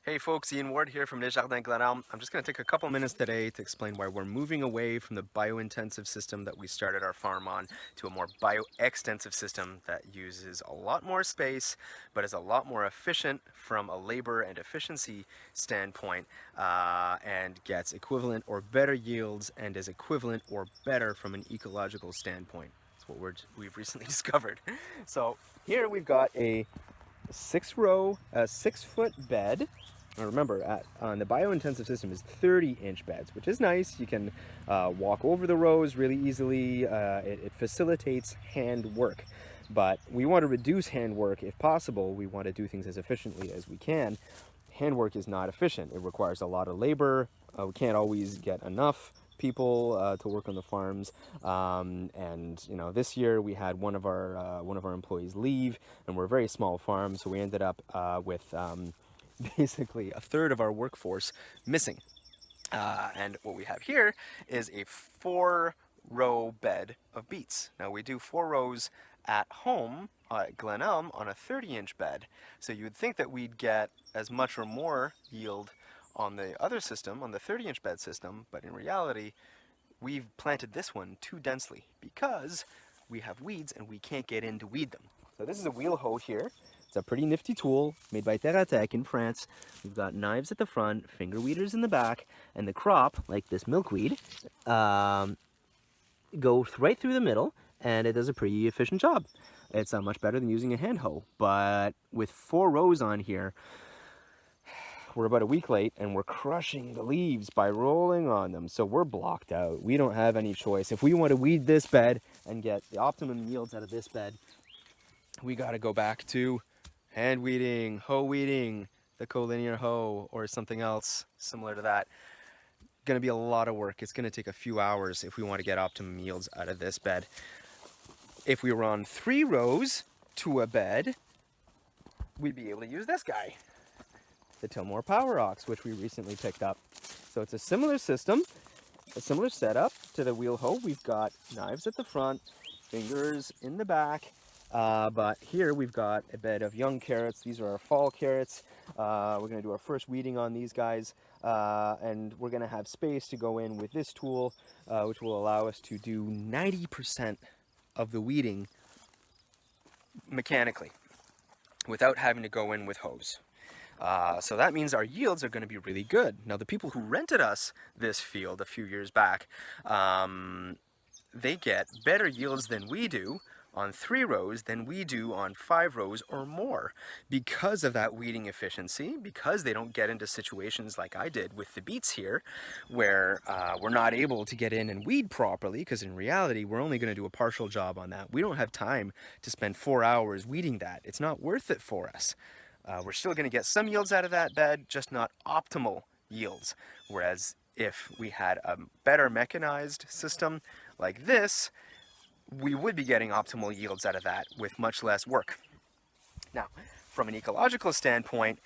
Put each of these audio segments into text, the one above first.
Hey folks, Ian Ward here from Desjardins Glenelm. I'm just going to take a couple minutes today to explain why we're moving away from the bio-intensive system that we started our farm on to a more bio-extensive system that uses a lot more space but is a lot more efficient from a labor and efficiency standpoint and gets equivalent or better yields and is equivalent or better from an ecological standpoint. That's what we've recently discovered. So here we've got a 6-foot bed. Now remember, on the bio-intensive system is 30-inch beds, which is nice. You can walk over the rows really easily. It facilitates hand work. But we want to reduce hand work if possible. We want to do things as efficiently as we can. Hand work is not efficient. It requires a lot of labor. We can't always get enough people to work on the farms, and this year we had one of our employees leave, and we're a very small farm, so we ended up with basically a third of our workforce missing. And what we have here is a 4-row bed of beets. Now we do 4 rows at home at Glenelm on a 30-inch bed, so you would think that we'd get as much or more yield on the other system, on the 30-inch bed system, but in reality, we've planted this one too densely because we have weeds and we can't get in to weed them. So this is a wheel hoe here. It's a pretty nifty tool made by TerraTech in France. We've got knives at the front, finger weeders in the back, and the crop, like this milkweed, goes right through the middle, and it does a pretty efficient job. It's much better than using a hand hoe, but with 4 rows on here, we're about a week late and we're crushing the leaves by rolling on them, so we're blocked out. We don't have any choice. If we want to weed this bed and get the optimum yields out of this bed, we got to go back to hand weeding, hoe weeding, the collinear hoe, or something else similar to that. Going to be a lot of work. It's going to take a few hours if we want to get optimum yields out of this bed. If we were on 3 rows to a bed, we'd be able to use this guy, the Tillmore Power Ox, which we recently picked up. So it's a similar system, a similar setup to the wheel hoe. We've got knives at the front, fingers in the back, but here we've got a bed of young carrots. These are our fall carrots. We're going to do our first weeding on these guys, and we're going to have space to go in with this tool, which will allow us to do 90% of the weeding mechanically without having to go in with hose. So that means our yields are going to be really good. Now, the people who rented us this field a few years back, they get better yields than we do on 3 rows than we do on 5 rows or more because of that weeding efficiency, because they don't get into situations like I did with the beets here, where we're not able to get in and weed properly, because in reality, we're only going to do a partial job on that. We don't have time to spend 4 hours weeding that. It's not worth it for us. We're still going to get some yields out of that bed, just not optimal yields. Whereas if we had a better mechanized system like this, we would be getting optimal yields out of that with much less work. Now, from an ecological standpoint,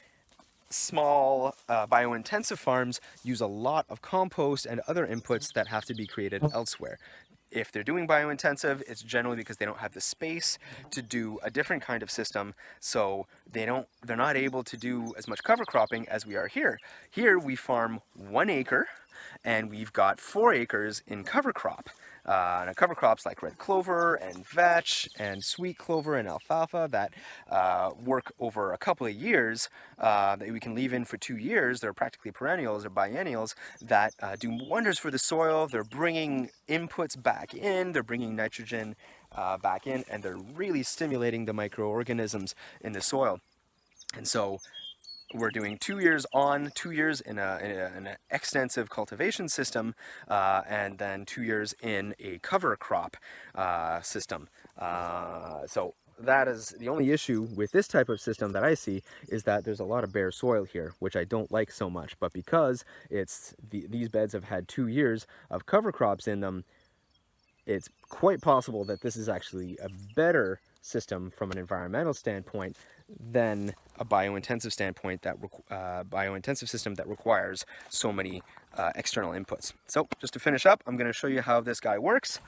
small bio-intensive farms use a lot of compost and other inputs that have to be created elsewhere. If they're doing bio-intensive, it's generally because they don't have the space to do a different kind of system, so they're not able to do as much cover cropping as we are here. Here we farm 1 acre, and we've got 4 acres in cover crop. And cover crops like red clover and vetch and sweet clover and alfalfa that work over a couple of years, that we can leave in for 2 years. They're practically perennials or biennials that do wonders for the soil. They're bringing inputs back in, they're bringing nitrogen back in, and they're really stimulating the microorganisms in the soil. And so we're doing 2 years on, 2 years in an extensive cultivation system, and then 2 years in a cover crop system. So that is the only issue with this type of system that I see, is that there's a lot of bare soil here, which I don't like so much. But because these beds have had 2 years of cover crops in them, it's quite possible that this is actually a better system from an environmental standpoint than a bio-intensive standpoint, bio-intensive system that requires so many external inputs. So just to finish up, I'm going to show you how this guy works.